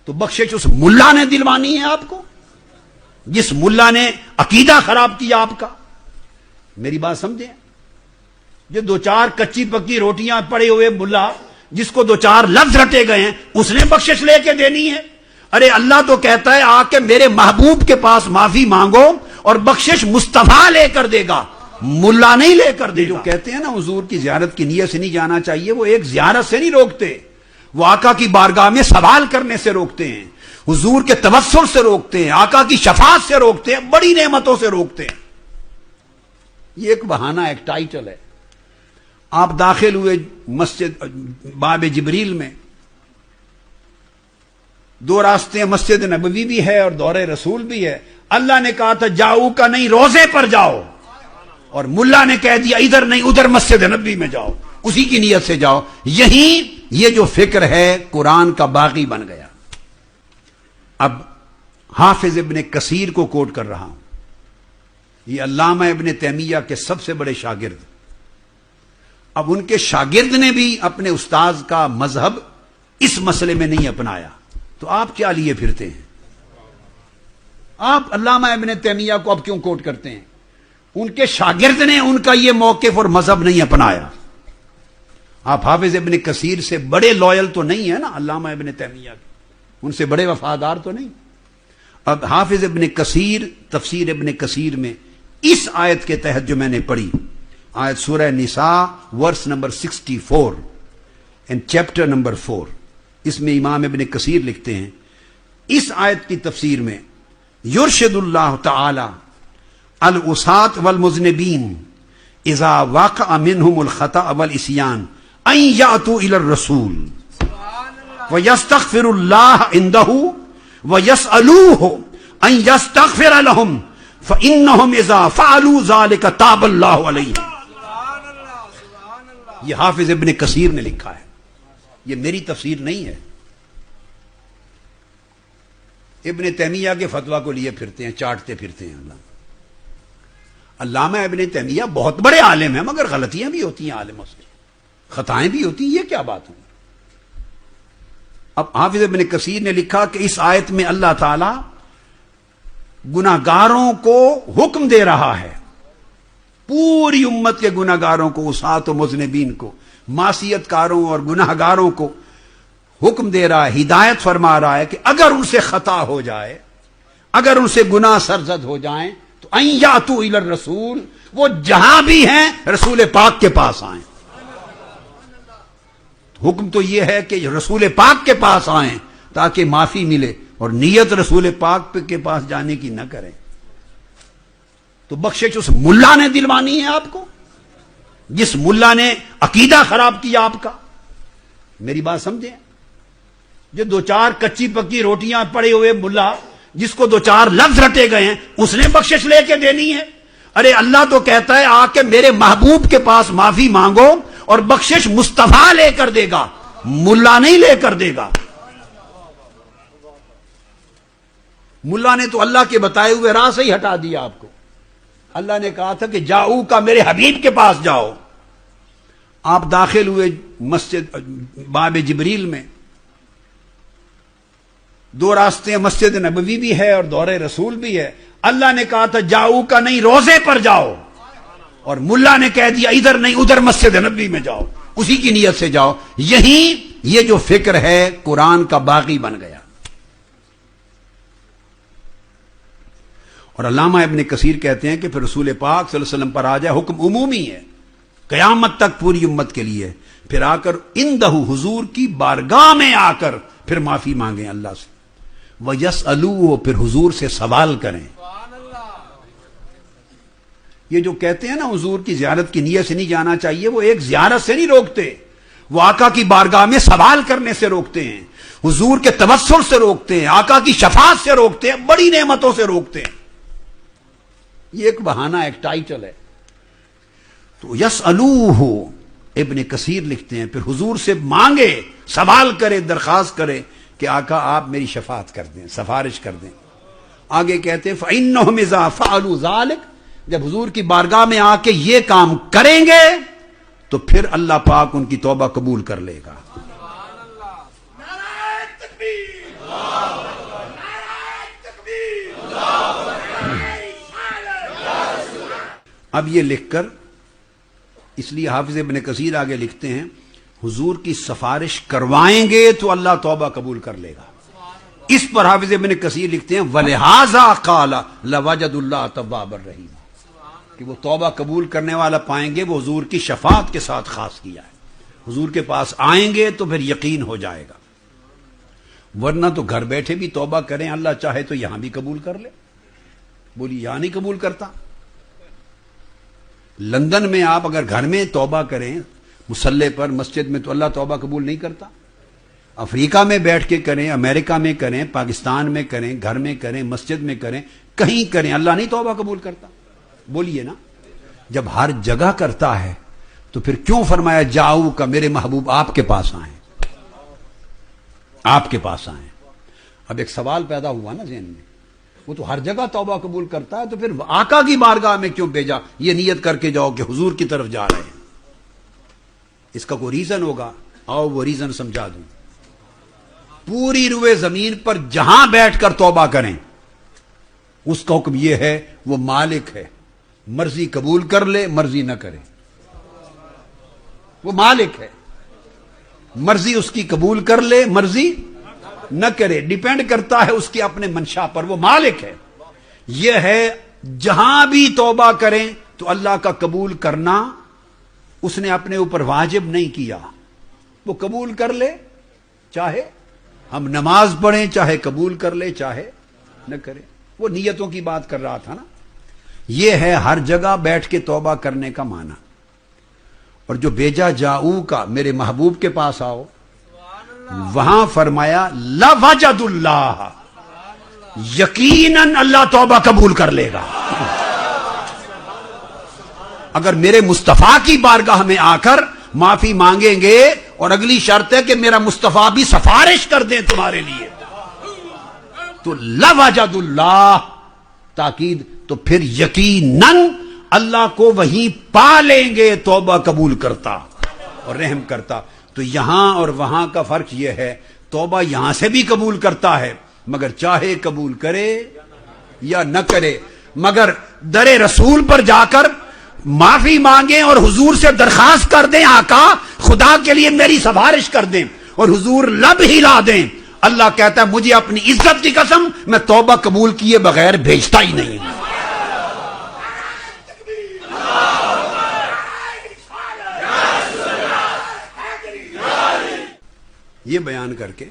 تو بخشش اس ملا نے دلوانی ہے آپ کو، جس ملا نے عقیدہ خراب کیا آپ کا. میری بات سمجھیں، جو دو چار کچی پکی روٹیاں پڑے ہوئے ملا، جس کو دو چار لفظ رٹے گئے ہیں، اس نے بخشش لے کے دینی ہے. ارے اللہ تو کہتا ہے آ کے میرے محبوب کے پاس معافی مانگو اور بخشش مصطفیٰ لے کر دے گا، ملا نہیں لے کر دے گا. جو کہتے ہیں نا حضور کی زیارت کی نیت سے نہیں جانا چاہیے، وہ ایک زیارت سے نہیں روکتے، وہ آقا کی بارگاہ میں سوال کرنے سے روکتے ہیں، حضور کے توسل سے روکتے ہیں، آقا کی شفاعت سے روکتے ہیں، بڑی نعمتوں سے روکتے ہیں. یہ ایک بہانہ، ایک ٹائٹل ہے. آپ داخل ہوئے مسجد باب جبریل میں، دو راستے ہیں، مسجد نبوی بھی ہے اور دور رسول بھی ہے. اللہ نے کہا تھا جاؤ کا نہیں، روزے پر جاؤ، اور ملا نے کہہ دیا ادھر نہیں ادھر مسجد نبوی میں جاؤ، اسی کی نیت سے جاؤ. یہی یہ جو فکر ہے قرآن کا باغی بن گیا. اب حافظ ابن کثیر کو کوٹ کر رہا ہوں، یہ علامہ ابن تیمیہ کے سب سے بڑے شاگرد. اب ان کے شاگرد نے بھی اپنے استاذ کا مذہب اس مسئلے میں نہیں اپنایا، تو آپ کیا لیے پھرتے ہیں؟ آپ علامہ ابن تیمیہ کو اب کیوں کوٹ کرتے ہیں؟ ان کے شاگرد نے ان کا یہ موقف اور مذہب نہیں اپنایا. آپ حافظ ابن کثیر سے بڑے لوئل تو نہیں ہے نا علامہ ابن تیمیہ کے، ان سے بڑے وفادار تو نہیں. اب حافظ ابن کثیر تفسیر ابن کثیر میں اس آیت کے تحت جو میں نے پڑھی، آیت سورہ نساء verse number 64 and chapter number 4، اس میں امام ابن کثیر لکھتے ہیں اس آیت کی تفسیر میں یرشد اللہ تعالی العصاة والمذنبین اذا واقع منہم الخطأ والعصیان ان یأتوا الی الرسول ویستغفر اللہ عندہ ویسألوہ ان یستغفر لہم فإنہم اذا فعلوا ذلك تاب اللہ علیہم. یہ حافظ ابن کثیر نے لکھا ہے، یہ میری تفسیر نہیں ہے. ابن تیمیہ کے فتویٰ کو لیے پھرتے ہیں، چاٹتے پھرتے ہیں. علامہ ابن تیمیہ بہت بڑے عالم ہیں، مگر غلطیاں بھی ہوتی ہیں عالموں سے، خطائیں بھی ہوتی ہیں. یہ کیا بات ہوئی؟ اب حافظ ابن کثیر نے لکھا کہ اس آیت میں اللہ تعالی گناہگاروں کو حکم دے رہا ہے، پوری امت کے گناہگاروں کو، عصاة و مذنبین کو، معصیت کاروں اور گناہگاروں کو حکم دے رہا ہے، ہدایت فرما رہا ہے کہ اگر ان سے خطا ہو جائے، اگر ان سے گناہ سرزد ہو جائیں تو ان یاتوا الی الرسول، وہ جہاں بھی ہیں رسول پاک کے پاس آئیں. حکم تو یہ ہے کہ رسول پاک کے پاس آئیں تاکہ معافی ملے، اور نیت رسول پاک کے پاس جانے کی نہ کریں. تو بخشش اس ملا نے دلوانی ہے آپ کو، جس ملا نے عقیدہ خراب کیا آپ کا. میری بات سمجھیں، جو دو چار کچی پکی روٹیاں پڑے ہوئے ملا، جس کو دو چار لفظ رٹے گئے ہیں، اس نے بخشش لے کے دینی ہے. ارے اللہ تو کہتا ہے آ کے میرے محبوب کے پاس معافی مانگو اور بخشش مصطفیٰ لے کر دے گا، ملا نہیں لے کر دے گا. ملا نے تو اللہ کے بتائے ہوئے راہ سے ہی ہٹا دیا آپ کو. اللہ نے کہا تھا کہ جاؤ کا میرے حبیب کے پاس جاؤ. آپ داخل ہوئے مسجد باب جبریل میں، دو راستے ہیں، مسجد نبوی بھی ہے اور دور رسول بھی ہے. اللہ نے کہا تھا جاؤ کا نہیں، روزے پر جاؤ، اور ملا نے کہہ دیا ادھر نہیں ادھر مسجد نبوی میں جاؤ، اسی کی نیت سے جاؤ. یہی یہ جو فکر ہے قرآن کا باغی بن گیا. اور علامہ ابن کثیر کہتے ہیں کہ پھر رسول پاک صلی اللہ علیہ وسلم پر آ جائے، حکم عمومی ہے قیامت تک پوری امت کے لیے، پھر آ کر اندہ حضور کی بارگاہ میں آ کر پھر معافی مانگیں اللہ سے، وَيَسْأَلُوهُ، پھر حضور سے سوال کریں. یہ جو کہتے ہیں نا حضور کی زیارت کی نیت سے نہیں جانا چاہیے، وہ ایک زیارت سے نہیں روکتے، وہ آقا کی بارگاہ میں سوال کرنے سے روکتے ہیں، حضور کے توسل سے روکتے ہیں، آقا کی شفاعت سے روکتے ہیں، بڑی نعمتوں سے روکتے ہیں. یہ ایک بہانہ، ایک ٹائٹل ہے. تو یسألوہ ابن کثیر لکھتے ہیں پھر حضور سے مانگے، سوال کرے، درخواست کرے کہ آقا آپ میری شفاعت کر دیں، سفارش کر دیں. آگے کہتے ہیں فَإِنَّهُمْ إِذَا فَعَلُوا ذَلِكَ، جب حضور کی بارگاہ میں آ کے یہ کام کریں گے تو پھر اللہ پاک ان کی توبہ قبول کر لے گا. اب یہ لکھ کر، اس لیے حافظ ابن کثیر آگے لکھتے ہیں حضور کی سفارش کروائیں گے تو اللہ توبہ قبول کر لے گا. اس پر حافظ ابن کثیر لکھتے ہیں وَلِهَذَا قَالَ لَوَجَدُ اللَّهَ تَوَّابًا رَحِيمًا، کہ وہ توبہ قبول کرنے والا پائیں گے وہ حضور کی شفاعت کے ساتھ خاص کیا ہے. حضور کے پاس آئیں گے تو پھر یقین ہو جائے گا، ورنہ تو گھر بیٹھے بھی توبہ کریں، اللہ چاہے تو یہاں بھی قبول کر لے. بولی یہاں نہیں قبول کرتا. لندن میں آپ اگر گھر میں توبہ کریں مصلی پر مسجد میں تو اللہ توبہ قبول نہیں کرتا. افریقہ میں بیٹھ کے کریں، امریکہ میں کریں، پاکستان میں کریں، گھر میں کریں، مسجد میں کریں، کہیں کریں، اللہ نہیں توبہ قبول کرتا. بولیے نا، جب ہر جگہ کرتا ہے تو پھر کیوں فرمایا جاؤ کا میرے محبوب آپ کے پاس آئیں، آپ کے پاس آئیں. اب ایک سوال پیدا ہوا نا ذہن میں، وہ تو ہر جگہ توبہ قبول کرتا ہے تو پھر آقا کی بارگاہ میں کیوں بھیجا؟ یہ نیت کر کے جاؤ کہ حضور کی طرف جا رہے ہیں. اس کا کوئی ریزن ہوگا، آؤ وہ ریزن سمجھا دوں. پوری روئے زمین پر جہاں بیٹھ کر توبہ کریں، اس کا حکم یہ ہے وہ مالک ہے، مرضی قبول کر لے مرضی نہ کرے. وہ مالک ہے، مرضی اس کی قبول کر لے مرضی نہ کرے، ڈیپینڈ کرتا ہے اس کی اپنے منشا پر. وہ مالک ہے. یہ ہے جہاں بھی توبہ کریں تو اللہ کا قبول کرنا اس نے اپنے اوپر واجب نہیں کیا. وہ قبول کر لے، چاہے ہم نماز پڑھیں چاہے قبول کر لے چاہے نہ کرے. وہ نیتوں کی بات کر رہا تھا نا. یہ ہے ہر جگہ بیٹھ کے توبہ کرنے کا معنی. اور جو بیجا جاؤ کا میرے محبوب کے پاس آؤ، وہاں فرمایا لَوَجَدُ اللَّهَ، یقیناً اللہ توبہ قبول کر لے گا. اگر میرے مصطفیٰ کی بارگاہ میں آ کر معافی مانگیں گے، اور اگلی شرط ہے کہ میرا مصطفیٰ بھی سفارش کر دیں تمہارے لیے، تو لَوَجَدُ اللَّهَ تاکید، تو پھر یقیناً اللہ کو وہیں پا لیں گے توبہ قبول کرتا اور رحم کرتا. تو یہاں اور وہاں کا فرق یہ ہے، توبہ یہاں سے بھی قبول کرتا ہے مگر چاہے قبول کرے یا نہ کرے. مگر در رسول پر جا کر معافی مانگیں اور حضور سے درخواست کر دیں آقا خدا کے لیے میری سفارش کر دیں، اور حضور لب ہلا دیں، اللہ کہتا ہے مجھے اپنی عزت کی قسم میں توبہ قبول کیے بغیر بھیجتا ہی نہیں. یہ بیان کر کے